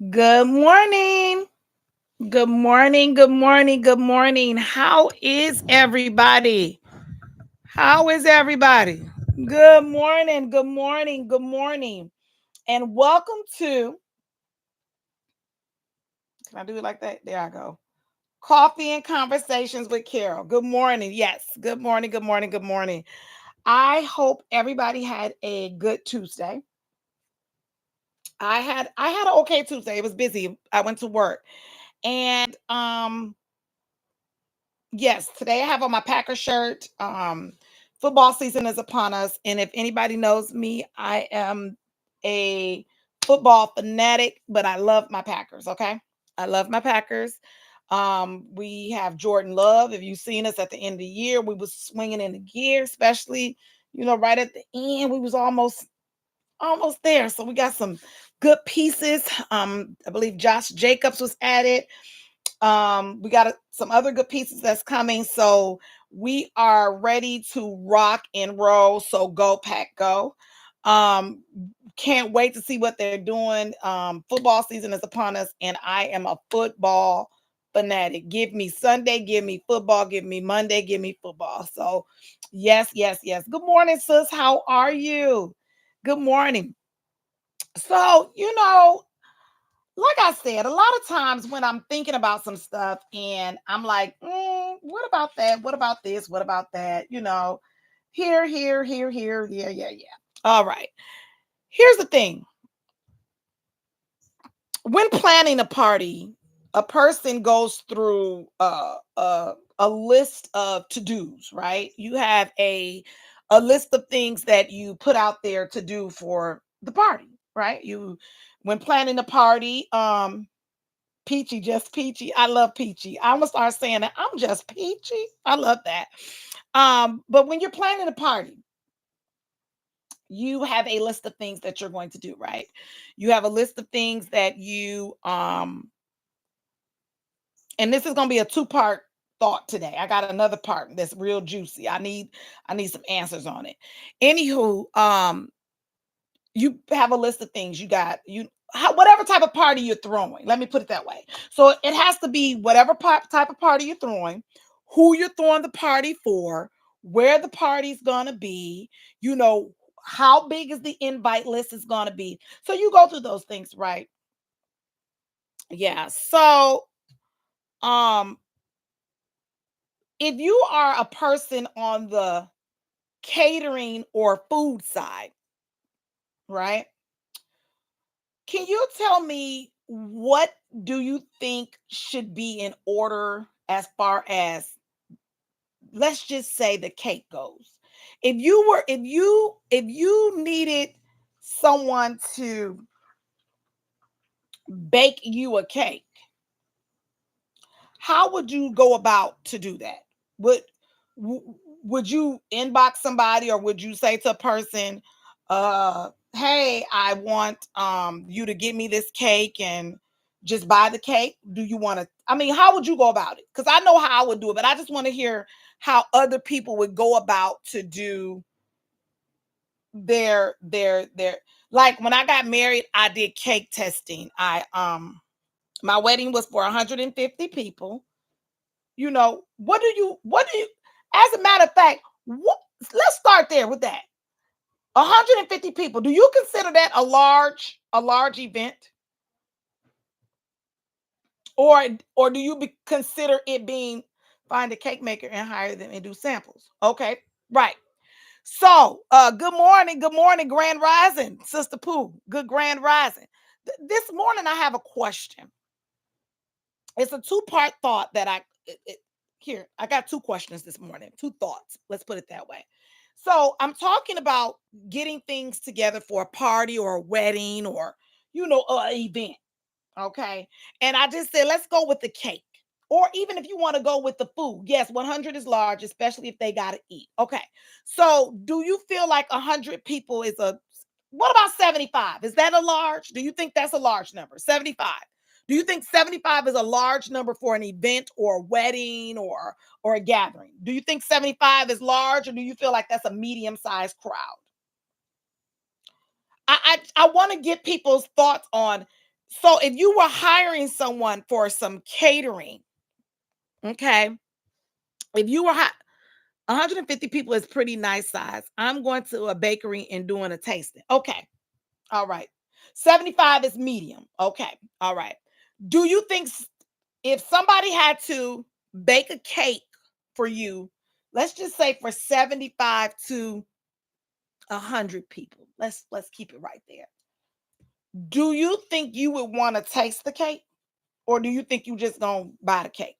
Good morning. Good morning. Good morning. Good morning. How is everybody? How is everybody? Good morning. Good morning. Good morning. And welcome to, can I do it like that? There I go. Coffee and Conversations with Carol. Good morning. Yes. Good morning. Good morning. Good morning. I hope everybody had a good Tuesday. I had an okay Tuesday. It was busy. I went to work. And yes, today I have on my Packer shirt. Football season is upon us, and if anybody knows me, I am a football fanatic, but I love my Packers. Okay, I love my Packers. We have Jordan Love. If you've seen us at the end of the year, we was swinging in the gear, especially right at the end. We was almost there. So we got some good pieces. I believe Josh Jacobs was added. We got some other good pieces that's coming. So we are ready to rock and roll. So go pack go. Um, can't wait to see what they're doing. Football season is upon us, and I am a football fanatic. Give me Sunday, give me football, give me Monday, give me football. So yes, yes, yes. Good morning, sis. How are you? Good morning. So, like I said, a lot of times when I'm thinking about some stuff and I'm like, what about that? What about this? What about that? Here. Yeah, yeah, yeah. All right. Here's the thing. When planning a party, a person goes through a list of to-dos, right? You have a list of things that you put out there to do for the party, right? You when planning a party, Peachy, just peachy. I love peachy. I'm gonna start saying that I'm just peachy. I love that. But when you're planning a party, you have a list of things that you're going to do, right? You have a list of things that and this is gonna be a two-part thought today. I got another part that's real juicy. I need some answers on it. Anywho, you have a list of things whatever type of party you're throwing. Let me put it that way. So it has to be whatever type of party you're throwing, who you're throwing the party for, where the party's gonna be, you know, how big is the invite list is gonna be. So you go through those things, right? Yeah. So um if you are a person on the catering or food side, right? Can you tell me what do you think should be in order as far as, let's just say, the cake goes? If you needed someone to bake you a cake, how would you go about to do that? Would would you inbox somebody, or would you say to a person, hey, I want you to get me this cake and just buy the cake? Do you want to, I mean, how would you go about it? Because I know how I would do it, but I just want to hear how other people would go about to do their like when I got married, I did cake testing. My wedding was for 150 people. What do you as a matter of fact, let's start there with that. 150 people. Do you consider that a large event, or do you consider it being, find a cake maker and hire them and do samples? Okay, right. So, good morning, Grand Rising, Sister Pooh. Good Grand Rising. This morning I have a question. It's a two-part thought that here, I got two questions this morning, two thoughts. Let's put it that way. So, I'm talking about getting things together for a party or a wedding or, an event. Okay. And I just said, let's go with the cake. Or even if you want to go with the food. Yes, 100 is large, especially if they got to eat. Okay. So, do you feel like 100 people is what about 75? Is that a large? Do you think that's a large number? 75. Do you think 75 is a large number for an event or a wedding or a gathering? Do you think 75 is large, or do you feel like that's a medium-sized crowd? I want to get people's thoughts on, So if you were hiring someone for some catering, okay, if you were 150 people is pretty nice size. I'm going to a bakery and doing a tasting. Okay. All right. 75 is medium. Okay. All right. Do you think if somebody had to bake a cake for you, let's just say for 75 to 100 people. Let's keep it right there. Do you think you would want to taste the cake or do you think you just going to buy the cake?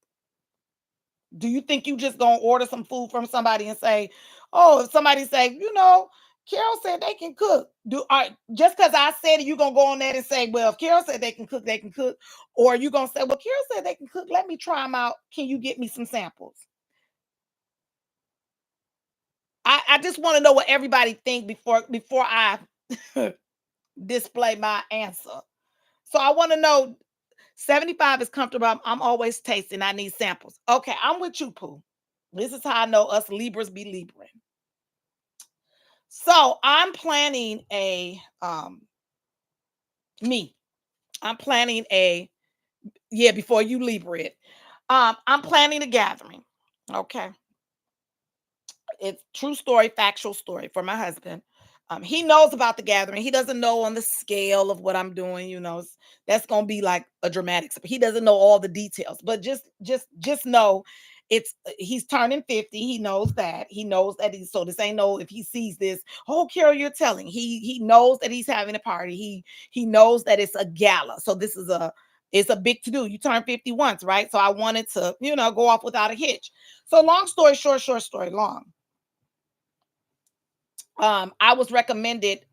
Do you think you just gonna order some food from somebody and say, "Oh," if somebody say, Carol said they can cook. Just because I said it, you gonna go on there and say, "Well, if Carol said they can cook, they can cook," or you gonna say, "Well, Carol said they can cook. Let me try them out. Can you get me some samples?" I just want to know what everybody think before I display my answer. So I want to know. 75 is comfortable. I'm always tasting. I need samples. Okay, I'm with you, Pooh. This is how I know us Libras be Libra. So I'm planning me. I'm planning yeah, before you Libra it. I'm planning a gathering. Okay. It's true story, factual story for my husband. He knows about the gathering. He doesn't know on the scale of what I'm doing. That's gonna be like a dramatic. He doesn't know all the details, but just know he's turning 50. He knows that. He knows that he's so this ain't no if he sees this. Oh, Carol, you're telling. He knows that he's having a party. He knows that it's a gala. So this is it's a big to do. You turn 50 once, right? So I wanted to, go off without a hitch. So long story short story long, I was recommended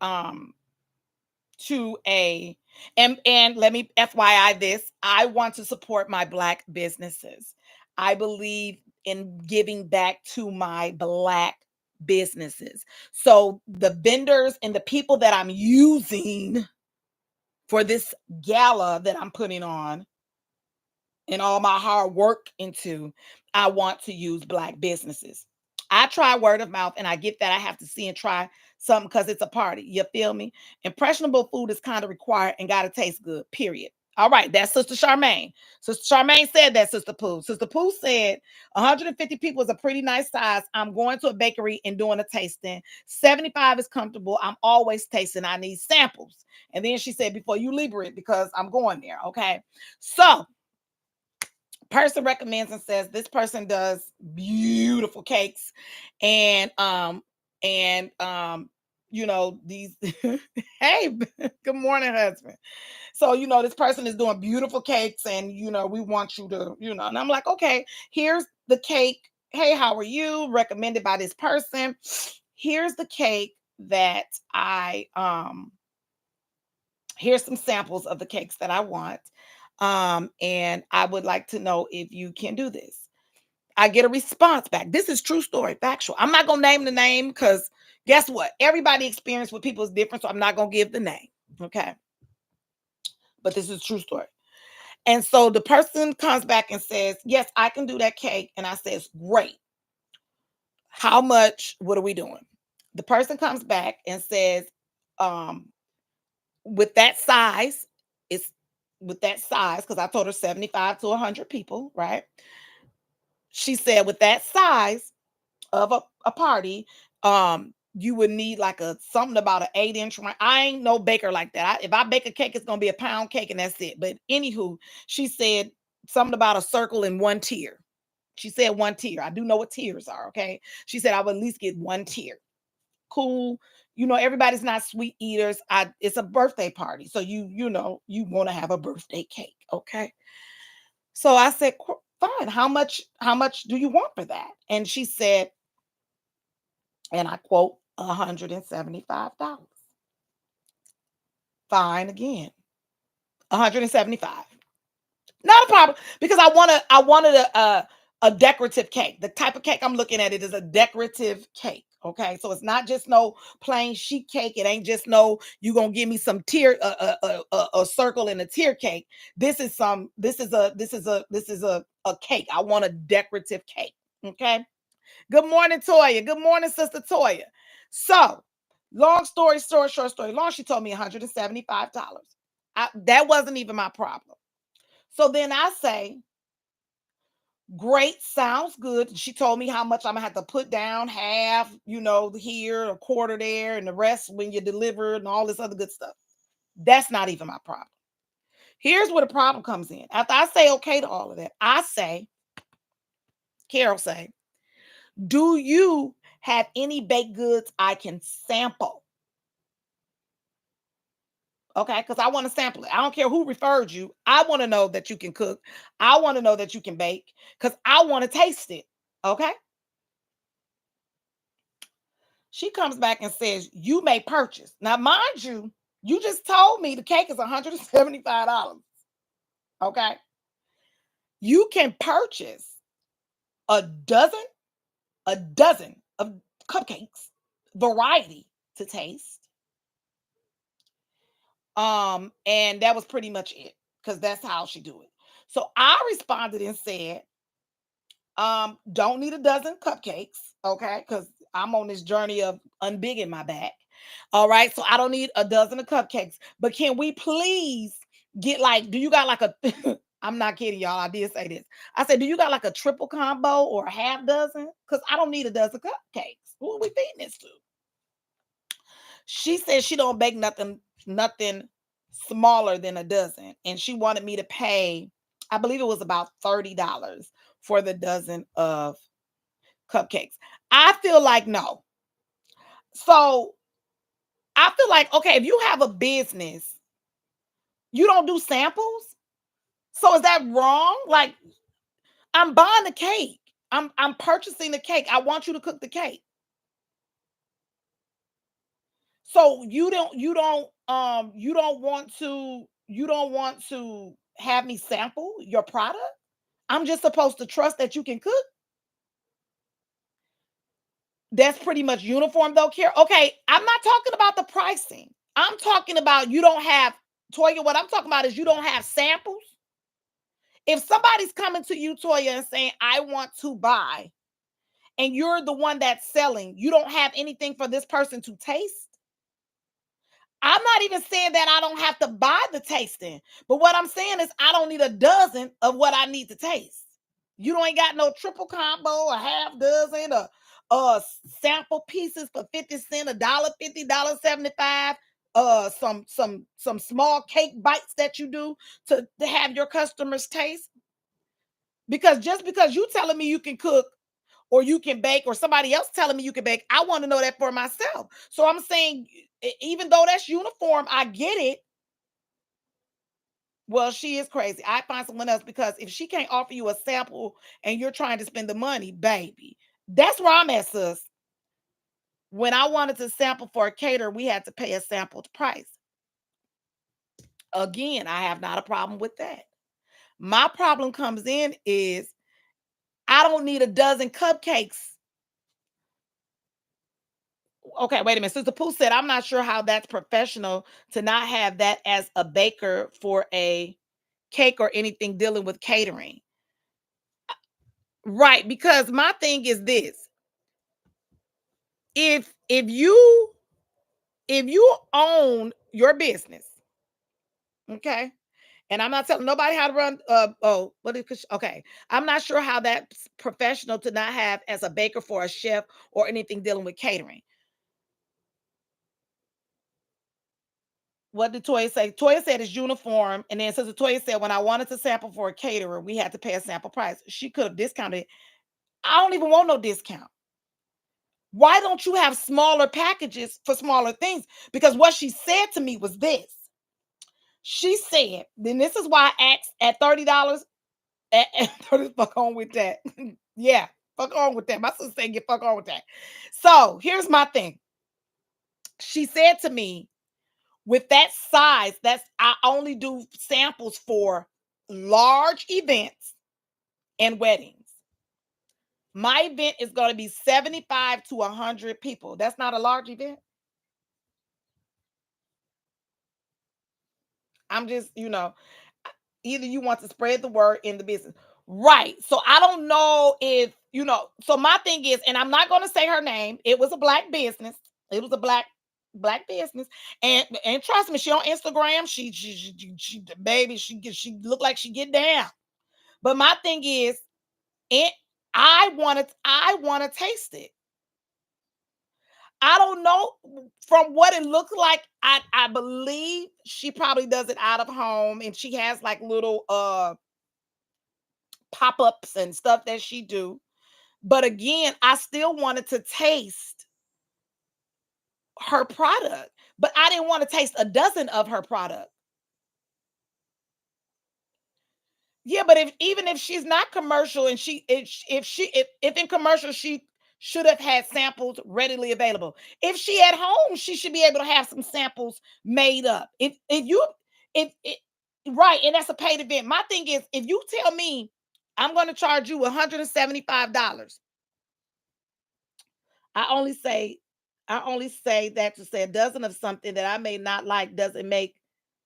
to a and let me FYI this, I want to support my black businesses. I believe in giving back to my black businesses. So the vendors and the people that I'm using for this gala that I'm putting on and all my hard work into, I want to use black businesses. I try word of mouth and I get that I have to see and try something because it's a party. You feel me? Impressionable food is kind of required and got to taste good, period. All right, that's Sister Charmaine. Sister Charmaine said that, Sister Pooh. Sister Pooh said 150 people is a pretty nice size. I'm going to a bakery and doing a tasting. 75 is comfortable. I'm always tasting. I need samples. And then she said, before you leave it, because I'm going there. Okay. So person recommends and says this person does beautiful cakes and these hey good morning husband. So this person is doing beautiful cakes and we want you to and I'm like, okay, here's the cake. Hey, how are you? Recommended by this person. Here's the cake that I here's some samples of the cakes that I want. And I would like to know if you can do this. I get a response back. This is true story, factual. I'm not gonna name the name because guess what? Everybody experience with people is different, so I'm not gonna give the name. Okay. But this is true story. And so the person comes back and says, yes, I can do that cake. And I says, great. How much? What are we doing? The person comes back and says, um, with that size, it's with that size, because I told her 75 to 100 people, right? She said, with that size of a party, you would need like a something about an 8-inch. I ain't no baker like that. If I bake a cake, it's gonna be a pound cake and that's it. But anywho, she said something about a circle in one tier. She said one tier. I do know what tiers are. Okay. She said I would at least get one tier. Cool. Everybody's not sweet eaters. It's a birthday party. So you want to have a birthday cake. Okay. So I said, fine. How much do you want for that? And she said, and I quote, $175. Fine again. 175. Not a problem because I wanted a decorative cake. The type of cake I'm looking at it is a decorative cake. Okay, so it's not just no plain sheet cake. It ain't just no you gonna give me some tier a circle and a tier cake. This is some. This is a cake. I want a decorative cake. Okay. Good morning, Toya. Good morning, Sister Toya. So, long story short story long. She told me $175. That wasn't even my problem. So then I say, great, sounds good. She told me how much I'm gonna have to put down, half, here, a quarter there, and the rest when you deliver and all this other good stuff. That's not even my problem. Here's where the problem comes in. After I say okay to all of that, Carol say, do you have any baked goods I can sample? Okay, because I want to sample it. I don't care who referred you. I want to know that you can cook. I want to know that you can bake because I want to taste it. Okay. She comes back and says, you may purchase. Now, mind you, you just told me the cake is $175. Okay. You can purchase a dozen, a dozen of cupcakes, variety to taste. And that was pretty much it because that's how she do it. So I responded and said, don't need a dozen cupcakes, okay? Because I'm on this journey of unbigging my back. All right. So I don't need a dozen of cupcakes. But can we please get like, do you got like a I'm not kidding, y'all. I did say this. I said, do you got like a triple combo or a half dozen? Because I don't need a dozen cupcakes. Who are we feeding this to? She said she don't bake nothing smaller than a dozen. And she wanted me to pay, I believe it was about $30 for the dozen of cupcakes. I feel like no. So I feel like, okay, if you have a business, you don't do samples. So is that wrong? Like, I'm buying the cake. I'm purchasing the cake. I want you to cook the cake. So you don't want to have me sample your product? I'm just supposed to trust that you can cook? That's pretty much uniform though, Care. Okay, I'm not talking about the pricing. I'm talking about you don't have Toya, what I'm talking about is you don't have samples. If somebody's coming to you, Toya, and saying, I want to buy, and you're the one that's selling, you don't have anything for this person to taste. I'm not even saying that I don't have to buy the tasting, but what I'm saying is I don't need a dozen of what I need to taste. You don't ain't got no triple combo, a half dozen, or sample pieces for 50 cents, $1.50, $1.75, some small cake bites that you do to have your customers taste. Because just because you telling me you can cook or you can bake or somebody else telling me you can bake, I want to know that for myself. So I'm saying, even though that's uniform, I get it. Well, she is crazy. I find someone else because if she can't offer you a sample and you're trying to spend the money, baby, that's where I'm at, sis. When I wanted to sample for a caterer, we had to pay a sampled price. Again, I have not a problem with that. My problem comes in is I don't need a dozen cupcakes. Okay, wait a minute. Sister Pooh said, I'm not sure how that's professional to not have that as a baker for a cake or anything dealing with catering. Right, because my thing is this. If you own your business, okay? And I'm not telling nobody how to run okay. I'm not sure how that's professional to not have as a baker for a chef or anything dealing with catering. What did Toya say? Toya said it's uniform. And then Sister Toya said, when I wanted to sample for a caterer, we had to pay a sample price. She could have discounted. I don't even want no discount. Why don't you have smaller packages for smaller things? Because what she said to me was this. She said, then this is why I asked at $30. At 30, fuck on with that. Yeah, fuck on with that. My sister said, get fuck on with that. So here's my thing. She said to me, with that size, that's I only do samples for large events and weddings. My event is going to be 75 to 100 people. That's not a large event. I'm just, either you want to spread the word in the business. Right. So I don't know if, so my thing is, and I'm not going to say her name. It was a black business. It was a black Black business. And trust me, she on Instagram. She baby, she look like she get down. But my thing is, it I want to taste it. I don't know from what it looks like. I believe she probably does it out of home, and she has like little pop-ups and stuff that she do. But again, I still wanted to taste her product, but I didn't want to taste a dozen of her product. Yeah, but if she's not commercial and if in commercial she should have had samples readily available. If she at home, she should be able to have some samples made up. If right, and that's a paid event. My thing is, if you tell me I'm going to charge you $175, I only say I only say that to say a dozen of something that I may not like doesn't make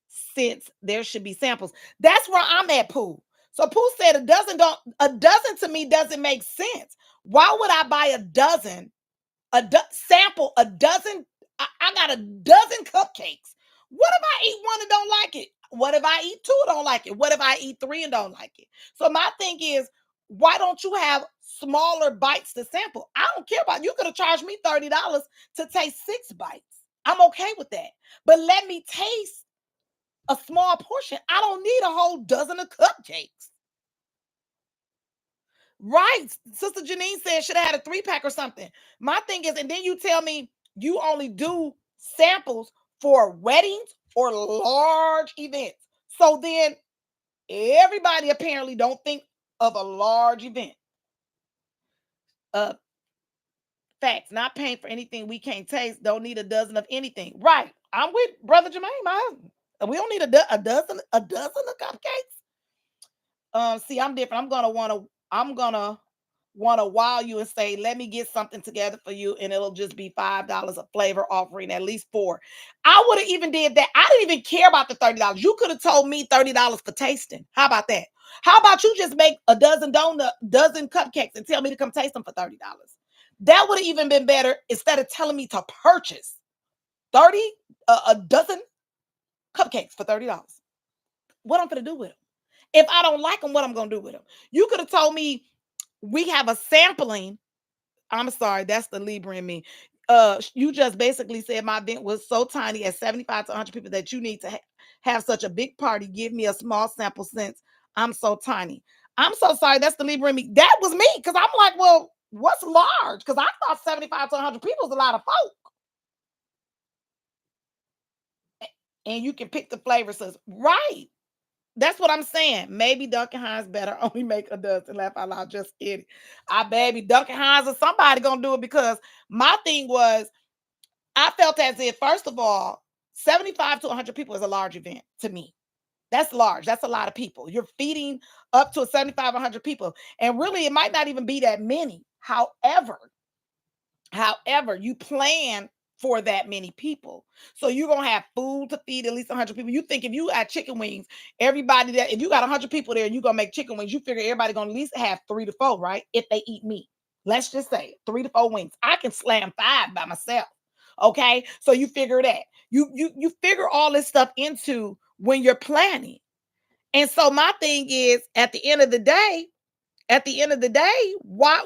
sense. There should be samples. That's where I'm at, Pooh. So Pooh said a dozen to me doesn't make sense. Why would I buy a dozen, sample a dozen? I got a dozen cupcakes. What if I eat one and don't like it? What if I eat two and don't like it? What if I eat three and don't like it? So my thing is, why don't you have smaller bites to sample? I don't care about, you could have charged me $30 to taste 6 bites. I'm okay with that. But let me taste a small portion. I don't need a whole dozen of cupcakes. Right. Sister Janine said should have had a 3-pack or something. My thing is, and then you tell me you only do samples for weddings or large events. So then everybody apparently don't think of a large event. Uh Facts, not paying for anything we can't taste, don't need a dozen of anything. Right. I'm with Brother Jermaine, my husband. We don't need a dozen of cupcakes. See, I'm different. I'm gonna wow you and say, let me get something together for you, and it'll just be $5 a flavor offering, at least four. I would have even did that. I didn't even care about the $30. You could have told me $30 for tasting. How about that? How about you just make a dozen cupcakes and tell me to come taste them for $30? That would have even been better instead of telling me to purchase 30 a dozen cupcakes for $30. What I'm gonna do with them? If I don't like them, what I'm gonna do with them? You could have told me we have a sampling. I'm sorry, that's the Libra in me. You just basically said my event was so tiny at 75 to 100 people that you need to have such a big party. Give me a small sample since I'm so tiny. I'm so sorry, that's the Libra in me. That was me because I'm like, well, what's large? Because I thought 75 to 100 people is a lot of folk. And you can pick the flavor. Says right. That's what I'm saying. Maybe Duncan Hines better only make a dozen. Laugh out loud. Just kidding. I baby Duncan Hines or somebody gonna do it because my thing was I felt as if first of all, 75 to 100 people is a large event to me. That's large. That's a lot of people. You're feeding up to 75, 100 people, and really it might not even be that many. However, you plan for that many people. So you're gonna have food to feed at least 100 people. You think if you got chicken wings, everybody that if you got 100 people there and you're gonna make chicken wings, you figure everybody gonna at least have 3 to 4, right? If they eat meat. Let's just say 3 to 4 wings. I can slam 5 by myself. Okay. So you figure that. You figure all this stuff into when you're planning. And so my thing is at the end of the day, why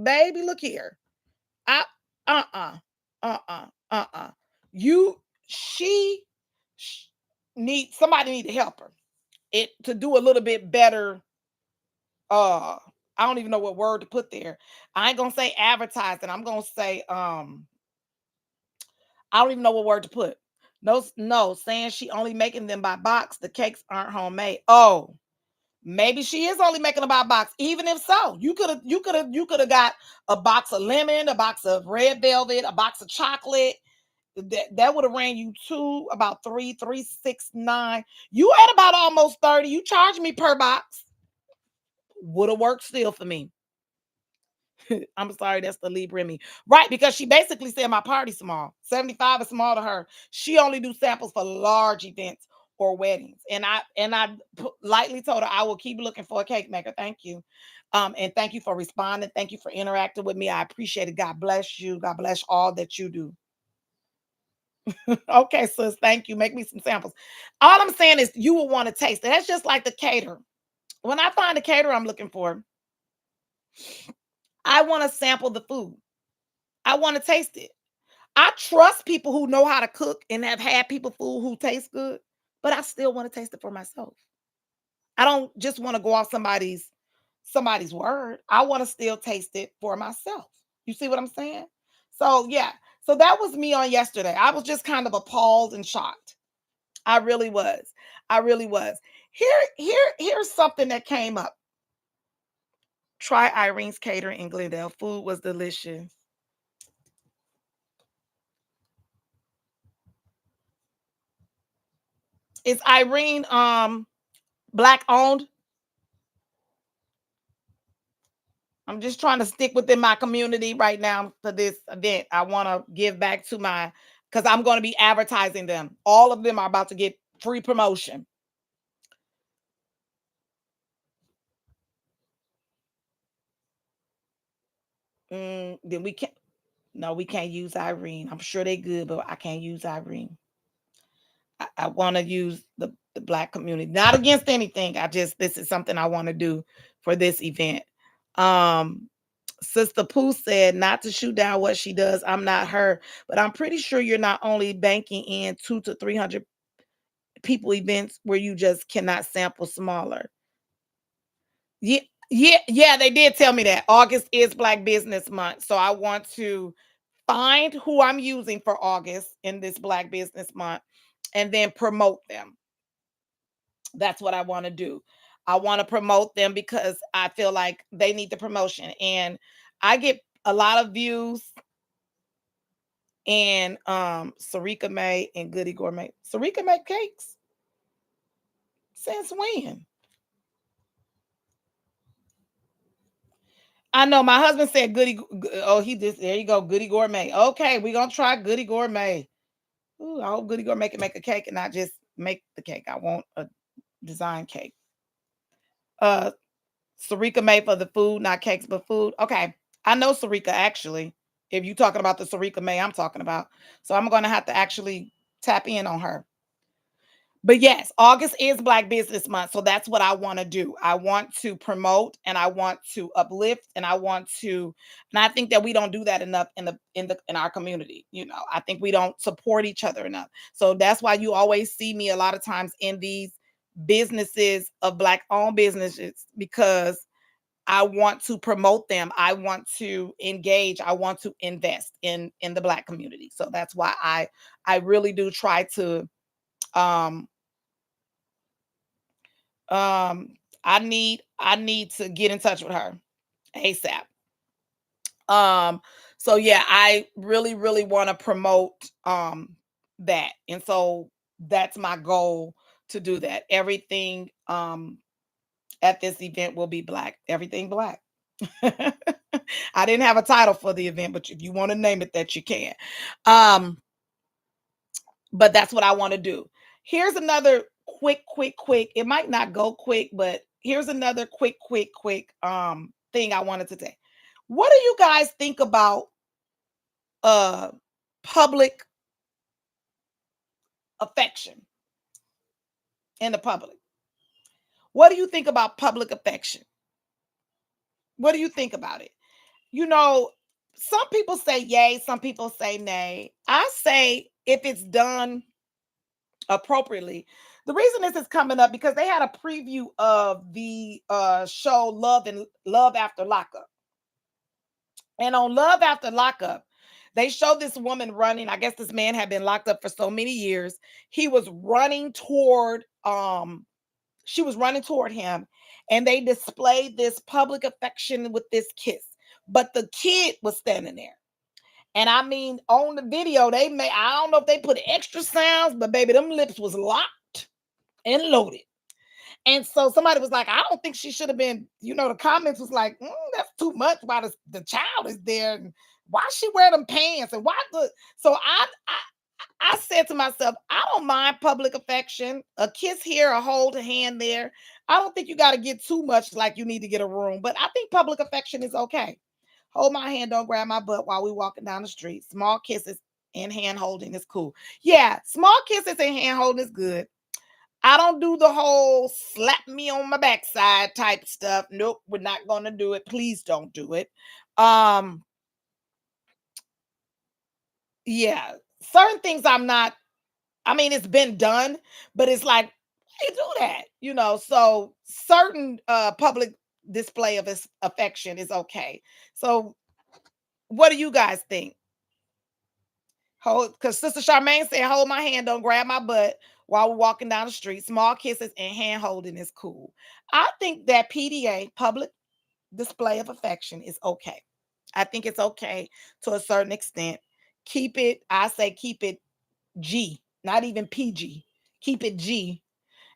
baby, look here. I uh-uh, uh-uh. You she sh- need somebody need to help her. It to do a little bit better. Uh I don't even know what word to put there. I ain't gonna say advertising. I'm gonna say I don't even know what word to put. No, saying she only making them by box. The cakes aren't homemade. Oh, maybe she is only making them by box. Even if so, you could have got a box of lemon, a box of red velvet, a box of chocolate. That would have ran you two about 3,369. You at about almost 30. You charge me per box. Would have worked still for me. I'm sorry, that's the Libra in me. Right, because she basically said my party's small. 75 is small to her. She only do samples for large events or weddings. And I lightly told her I will keep looking for a cake maker. Thank you. And thank you for responding. Thank you for interacting with me. I appreciate it. God bless you. God bless all that you do. Okay, sis, thank you. Make me some samples. All I'm saying is you will want to taste it. That's just like the caterer. When I find the caterer I'm looking for, I want to sample the food. I want to taste it. I trust people who know how to cook and have had people food who taste good, but I still want to taste it for myself. I don't just want to go off somebody's word. I want to still taste it for myself. You see what I'm saying? So yeah. So that was me on yesterday. I was just kind of appalled and shocked. I really was. I really was. Here's something that came up. Try Irene's Catering in Glendale. Food was delicious. Is Irene black owned? I'm just trying to stick within my community right now for this event. I want to give back to my because I'm going to be advertising them. All of them are about to get free promotion. Then we can't. No, we can't use Irene. I'm sure they good, but I can't use Irene. I want to use the black community. Not against anything. I just this is something I want to do for this event. Um, Sister Pooh said not to shoot down what she does. I'm not her, but I'm pretty sure you're not only banking in 2 to 300 people events where you just cannot sample smaller. Yeah, yeah, they did tell me that August is Black Business Month, so I want to find who I'm using for August in this Black Business Month, and then promote them. That's what I want to do. I want to promote them because I feel like they need the promotion, and I get a lot of views. And Sarika May and Goody Gourmet. Sarika make cakes since when? I know my husband said oh, he just there you go, Goody Gourmet. Okay, we're gonna try Goody Gourmet. Ooh, I hope Goody Gourmet can make a cake and not just make the cake. I want a design cake. Uh Sarika made for the food, not cakes, but food. Okay. I know Sarika actually. If you're talking about the Sarika May I'm talking about. So I'm gonna have to actually tap in on her. But yes, August is Black Business Month, so that's what I want to do. I want to promote and I want to uplift and I want to and I think that we don't do that enough in our community, I think we don't support each other enough. So that's why you always see me a lot of times in these businesses of Black owned businesses because I want to promote them. I want to engage. I want to invest in the Black community. So that's why I really do try to um Um, I need to get in touch with her ASAP. So yeah, I really, really want to promote that. And so that's my goal to do that. Everything at this event will be Black. Everything Black. I didn't have a title for the event, but if you want to name it that you can. Um, but that's what I want to do. Here's another quick. It might not go quick, but here's another quick thing I wanted to say. What do you guys think about uh public affection in the public? What do you think about public affection? What do you think about it? You know, some people say yay, some people say nay. I say if it's done appropriately. The reason this is coming up because they had a preview of the show Love After Lockup. And on Love After Lockup, they showed this woman running. I guess this man had been locked up for so many years. He was running toward she was running toward him and they displayed this public affection with this kiss. But the kid was standing there. And I mean, on the video, I don't know if they put extra sounds, but baby, them lips was locked and loaded. And so somebody was like, I don't think she should have been, the comments was like, that's too much while the child is there. And why she wear them pants? And why the so I said to myself, I don't mind public affection, a kiss here, a hold a hand there. I don't think you got to get too much like you need to get a room, but I think public affection is okay. Hold my hand, don't grab my butt while we walking down the street. Small kisses, and hand holding is cool. Yeah, small kisses and hand holding is good. I don't do the whole slap me on my backside type stuff. Nope, we're not going to do it. Please don't do it. Um, yeah, certain things I'm not, I mean, it's been done, but it's like, why you do that? So certain public display of affection is okay. So what do you guys think? Hold, because Sister Charmaine said, hold my hand, don't grab my butt while we're walking down the street. Small kisses and hand holding is cool. I think that PDA, public display of affection, is okay. I think it's okay to a certain extent. Keep it, I say keep it G, not even PG. Keep it G.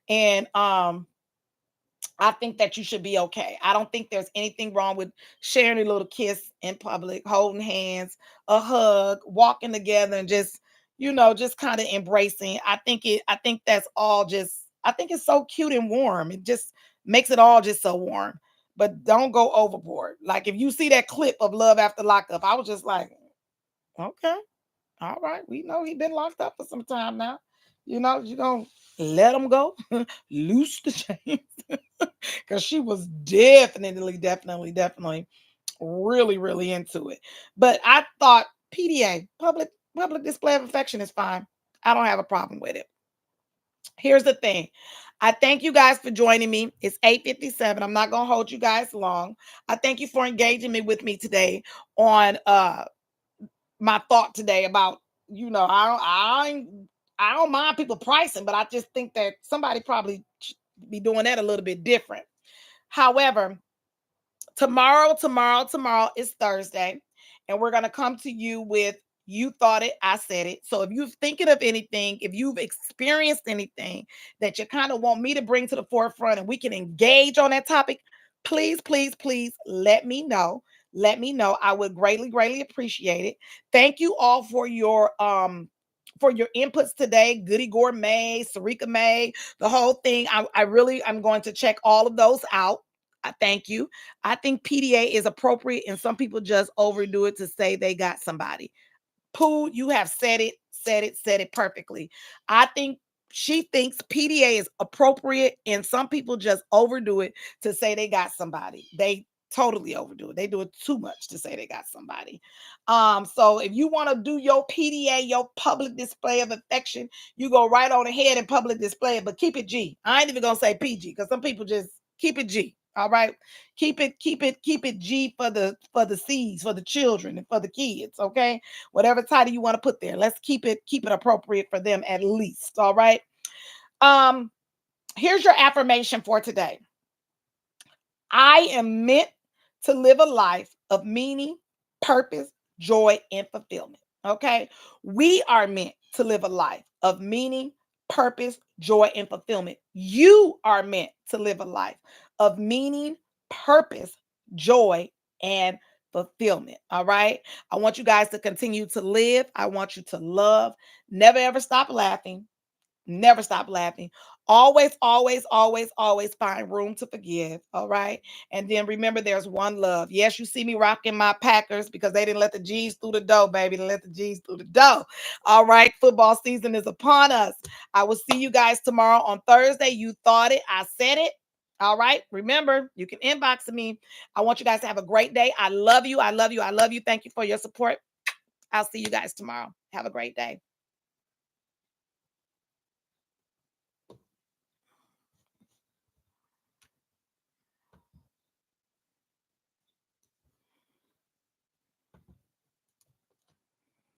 And I think that you should be okay. I don't think there's anything wrong with sharing a little kiss in public, holding hands, a hug, walking together, and just kind of embracing. I think that's all just, I think it's so cute and warm. It just makes it all just so warm. But don't go overboard. Like if you see that clip of Love After Lockup, I was just like, okay, all right. We know he been locked up for some time now. You gonna let him go, loose the chains, because she was definitely really, really into it. But I thought PDA, public display of affection, is fine. I don't have a problem with it. Here's the thing. I thank you guys for joining me. It's 8:57. I'm not gonna hold you guys long. I thank you for engaging me with me today on my thought today about, I don't mind people pricing, but I just think that somebody probably should be doing that a little bit different. However, tomorrow is Thursday, and we're going to come to you with You Thought It, I Said It. So if you're thinking of anything, if you've experienced anything that you kind of want me to bring to the forefront and we can engage on that topic, please let me know. Let me know. I would greatly appreciate it. Thank you all for your inputs today. Goody Gourmet, Sarika May, the whole thing. I'm going to check all of those out. I thank you. I think PDA is appropriate, and some people just overdo it to say they got somebody. Pooh, you have said it perfectly. I think she thinks PDA is appropriate, and some people just overdo it to say they got somebody. They totally overdo it. They do it too much to say they got somebody. So if you want to do your PDA, your public display of affection, you go right on ahead and public display it, but keep it G. I ain't even gonna say PG because some people just keep it G. All right. Keep it G for the C's, for the children and for the kids. Okay, whatever title you want to put there. Let's keep it appropriate for them at least. All right. Um, Here's your affirmation for today. I am meant to live a life of meaning, purpose, joy, and fulfillment. Okay. We are meant to live a life of meaning, purpose, joy, and fulfillment. You are meant to live a life of meaning, purpose, joy, and fulfillment. All right. I want you guys to continue to live. I want you to love. Never ever stop laughing. Never stop laughing. Always find room to forgive. All right. And then remember, there's one love. Yes, you see me rocking my Packers because they didn't let the G's through the door, baby. They let the G's through the door. All right. Football season is upon us. I will see you guys tomorrow on Thursday. You thought it. I said it. All right. Remember, you can inbox me. I want you guys to have a great day. I love you. I love you. I love you. Thank you for your support. I'll see you guys tomorrow. Have a great day.